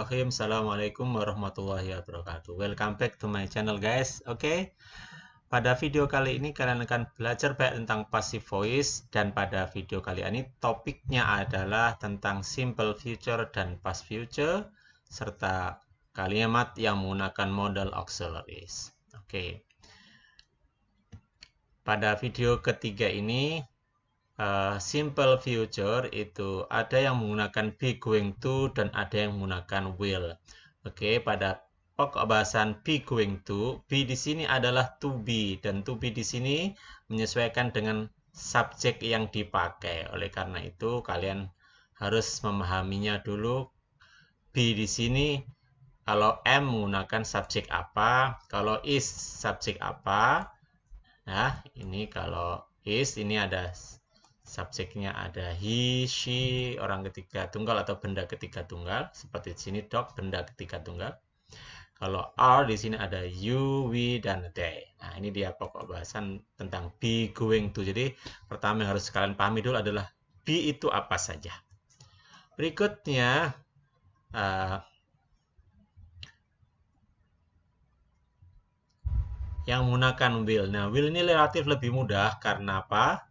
Bismillahirrahmanirrahim. Assalamualaikum warahmatullahi wabarakatuh. Welcome back to my channel guys. Oke. Pada video kali ini kalian akan belajar banyak tentang passive voice, dan pada video kali ini topiknya adalah tentang simple future dan past future serta kalimat yang menggunakan modal auxiliaries. Oke. Pada video ketiga ini simple future itu ada yang menggunakan be going to dan ada yang menggunakan will. Oke, pada pokok bahasan be going to, be di sini adalah to be, dan to be di sini menyesuaikan dengan subjek yang dipakai. Oleh karena itu kalian harus memahaminya dulu. Be di sini kalau am menggunakan subjek apa, kalau is subjek apa. Nah, ini kalau is ini ada subjeknya, ada he, she, orang ketiga tunggal atau benda ketiga tunggal. Seperti di sini dog, benda ketiga tunggal. Kalau are di sini ada you, we, dan they. Nah, ini dia pokok bahasan tentang be going to. Jadi pertama yang harus kalian pahami dulu adalah be itu apa saja. Berikutnya yang menggunakan will. Nah, will ini relatif lebih mudah karena apa?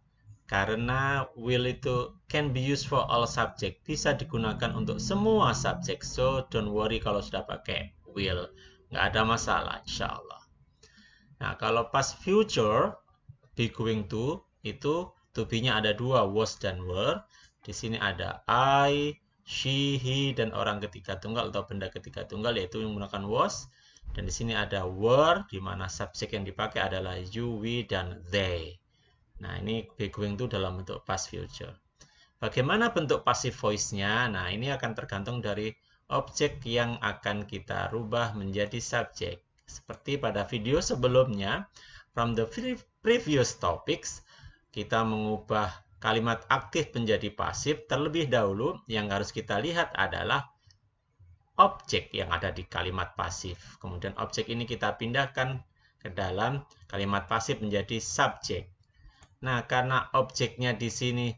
Karena will itu can be used for all subject, bisa digunakan untuk semua subjek. So don't worry kalau sudah pakai will, nggak ada masalah insya Allah. Nah, kalau past future be going to itu to be-nya ada dua, was dan were. Di sini ada I, she, he, dan orang ketiga tunggal atau benda ketiga tunggal, yaitu yang menggunakan was. Dan di sini ada were, di mana subjek yang dipakai adalah you, we, dan they. Nah, ini be going to dalam bentuk past future. Bagaimana bentuk passive voice-nya? Nah, ini akan tergantung dari objek yang akan kita rubah menjadi subjek. Seperti pada video sebelumnya, from the previous topics, kita mengubah kalimat aktif menjadi pasif. Terlebih dahulu, yang harus kita lihat adalah objek yang ada di kalimat pasif. Kemudian objek ini kita pindahkan ke dalam kalimat pasif menjadi subjek. Nah, karena objeknya di sini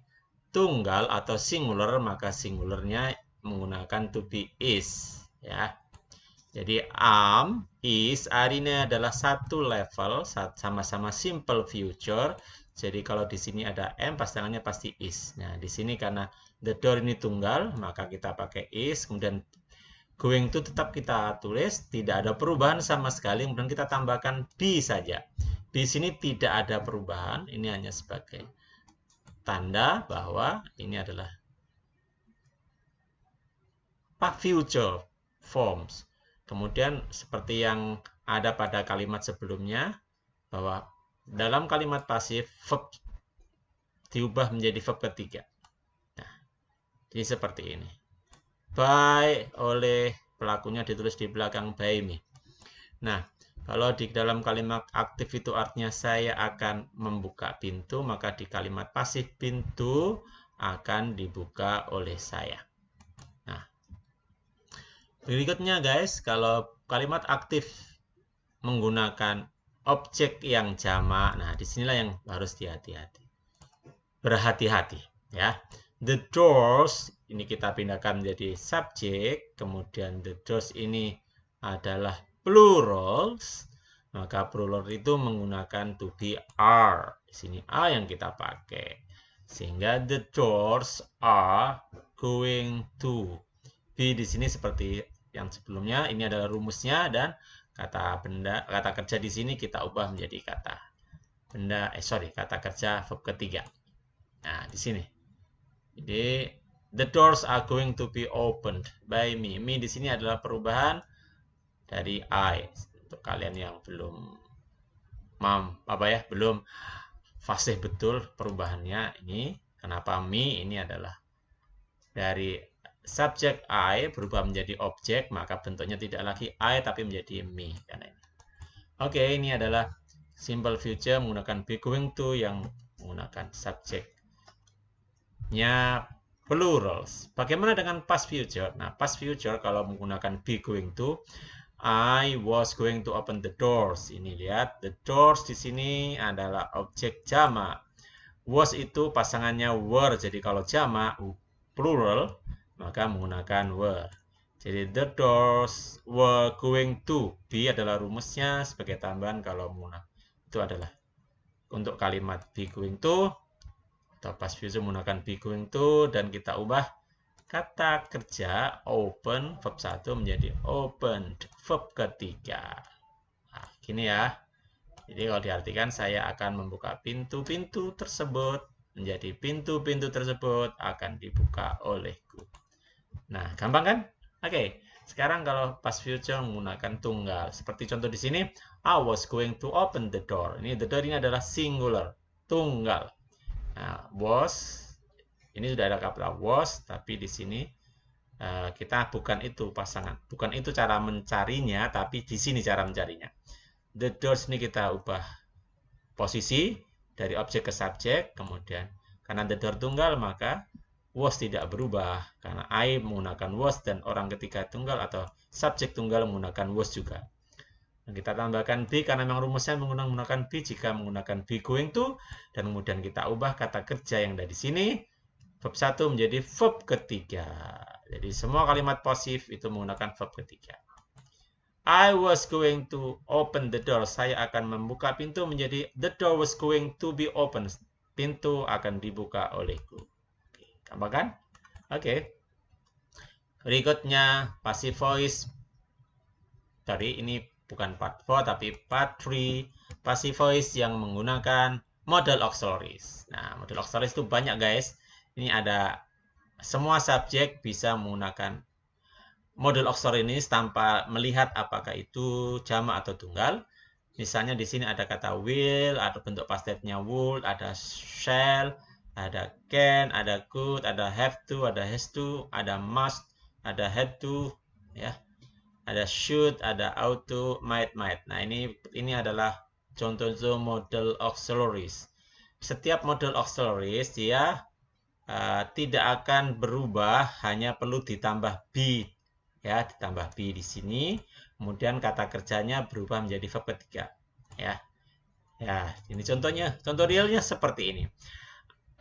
tunggal atau singular, maka singularnya menggunakan to be is, ya. Jadi am, is, are ini adalah satu level, sama-sama simple future. Jadi kalau di sini ada am, pasangannya pasti is. Nah, di sini karena the door ini tunggal, maka kita pakai is. Kemudian going to tetap kita tulis, tidak ada perubahan sama sekali. Kemudian kita tambahkan be saja. Di sini tidak ada perubahan, ini hanya sebagai tanda bahwa ini adalah future forms. Kemudian seperti yang ada pada kalimat sebelumnya, bahwa dalam kalimat pasif verb diubah menjadi verb ketiga. Nah, jadi seperti ini. By, oleh, pelakunya ditulis di belakang by me. Nah, kalau di dalam kalimat aktif itu artinya saya akan membuka pintu, maka di kalimat pasif pintu akan dibuka oleh saya. Nah, berikutnya guys, kalau kalimat aktif menggunakan objek yang jamak, nah disinilah yang harus hati-hati. Berhati-hati ya. The doors ini kita pindahkan menjadi subjek, kemudian the doors ini adalah plurals, maka plural itu menggunakan to be are. Di sini are yang kita pakai. Sehingga the doors are going to be di sini seperti yang sebelumnya. Ini adalah rumusnya, dan kata kerja di sini kita ubah menjadi kata kerja verb ketiga. Nah, di sini. Jadi the doors are going to be opened by me. Me di sini adalah perubahan dari I. Untuk kalian yang belum belum fasih betul perubahannya ini, kenapa me ini adalah dari subjek I berubah menjadi objek, maka bentuknya tidak lagi I tapi menjadi me. Oke, ini adalah simple future menggunakan be going to yang menggunakan subjeknya plurals. Bagaimana dengan past future? Nah, past future kalau menggunakan be going to, I was going to open the doors. Ini lihat, the doors di sini adalah objek jamak. Was itu pasangannya were. Jadi kalau jamak plural, maka menggunakan were. Jadi the doors were going to. Be adalah rumusnya sebagai tambahan kalau menggunakan. Itu adalah untuk kalimat be going to atau past future menggunakan be going to, dan kita ubah kata kerja open verb 1 menjadi opened verb ketiga. Nah, gini ya. Jadi kalau diartikan saya akan membuka pintu-pintu tersebut menjadi pintu-pintu tersebut akan dibuka olehku. Nah, gampang kan? Oke. Sekarang kalau past future menggunakan tunggal. Seperti contoh di sini, I was going to open the door. Ini the door ini adalah singular, tunggal. Nah, was ini sudah ada kata was, tapi di sini kita bukan itu pasangan. Bukan itu cara mencarinya, tapi di sini cara mencarinya. The doors ini kita ubah posisi dari objek ke subjek, kemudian karena the door tunggal maka was tidak berubah karena I menggunakan was dan orang ketiga tunggal atau subjek tunggal menggunakan was juga. Dan kita tambahkan be karena memang rumusnya menggunakan be jika menggunakan be going to, dan kemudian kita ubah kata kerja yang dari sini verb 1 menjadi verb ketiga. Jadi semua kalimat posif itu menggunakan verb ketiga. I was going to open the door. Saya akan membuka pintu menjadi the door was going to be open. Pintu akan dibuka olehku. Oke, gampang kan? Oke. Berikutnya passive voice. Tadi ini bukan part 4 tapi part 3. Passive voice yang menggunakan modal auxiliaries. Nah, modal auxiliaries itu banyak guys. Ini ada semua subjek bisa menggunakan model auxiliaries tanpa melihat apakah itu jamak atau tunggal. Misalnya di sini ada kata will, ada bentuk past tense-nya would, ada shall, ada can, ada could, ada have to, ada has to, ada must, ada had to, ya. Ada should, ada ought to, might. Nah, ini adalah contoh-contoh model auxiliaries. Setiap model auxiliaries dia tidak akan berubah, hanya perlu ditambah be. Ya, ditambah be di sini, kemudian kata kerjanya berubah menjadi verb ketiga. Ya, ini contohnya, contoh realnya seperti ini.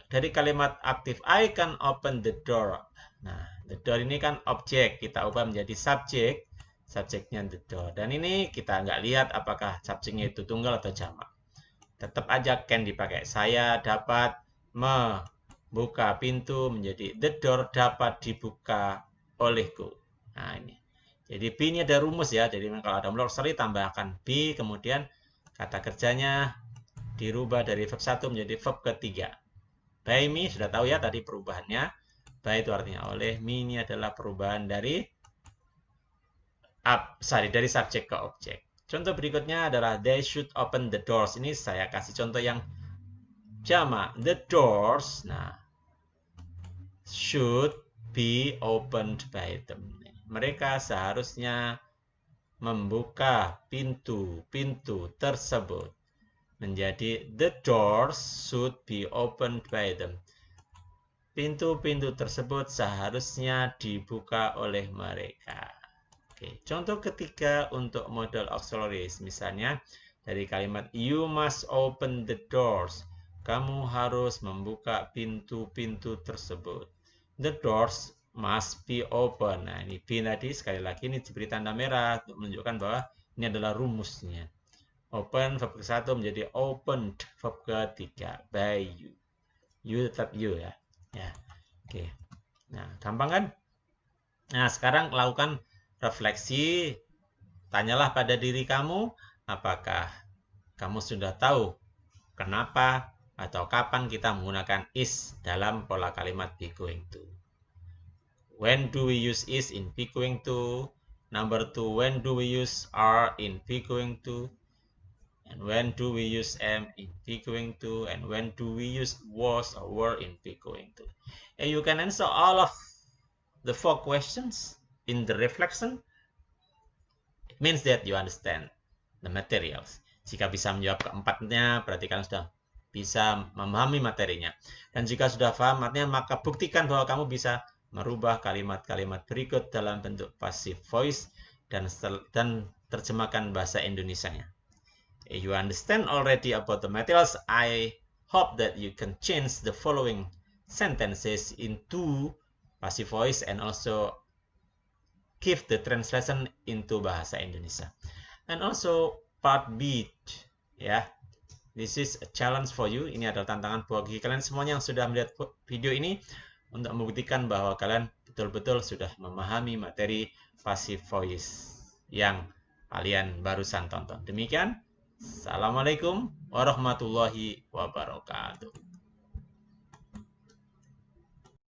Dari kalimat aktif I can open the door. Nah, the door ini kan objek, kita ubah menjadi subjek, subjeknya the door. Dan ini kita nggak lihat apakah subjeknya itu tunggal atau jamak. Tetap aja can dipakai. Saya dapat membuka pintu menjadi the door dapat dibuka olehku. Nah, ini. Jadi be ini ada rumus ya. Jadi kalau ada modal auxiliary tambahkan be, kemudian kata kerjanya dirubah dari verb 1 menjadi verb ketiga. By me sudah tahu ya tadi perubahannya. By itu artinya oleh, me ini adalah perubahan dari dari subjek ke objek. Contoh berikutnya adalah they should open the doors. Ini saya kasih contoh yang jamak. The doors, nah, should be opened by them. Mereka seharusnya membuka pintu-pintu tersebut menjadi the doors should be opened by them. Pintu-pintu tersebut seharusnya dibuka oleh mereka. Oke, contoh ketiga untuk model auxiliaries, misalnya dari kalimat you must open the doors. Kamu harus membuka pintu-pintu tersebut. The doors must be open. Nah, ini be tadi sekali lagi ini diberi tanda merah untuk menunjukkan bahwa ini adalah rumusnya. Open verb ke-1 menjadi opened verb ke-3 by you. You tetap you ya. Ya. Oke. Nah, gampang kan? Nah, sekarang lakukan refleksi. Tanyalah pada diri kamu, apakah kamu sudah tahu kenapa atau kapan kita menggunakan is dalam pola kalimat be going to. When do we use is in be going to? Number 2, when do we use are in be going to? And when do we use am in be going to? And when do we use was or were in be going to? And you can answer all of the 4 questions in the reflection. It means that you understand the materials. Jika bisa menjawab keempatnya, berarti kalian sudah bisa memahami materinya. Dan jika sudah paham materinya, maka buktikan bahwa kamu bisa merubah kalimat-kalimat berikut dalam bentuk passive voice dan terjemahkan bahasa Indonesianya. If you understand already about the materials, I hope that you can change the following sentences into passive voice and also give the translation into bahasa Indonesia. And also part B, ya. This is a challenge for you. Ini adalah tantangan bagi kalian semuanya yang sudah melihat video ini untuk membuktikan bahwa kalian betul-betul sudah memahami materi passive voice yang kalian barusan tonton. Demikian, assalamualaikum warahmatullahi wabarakatuh.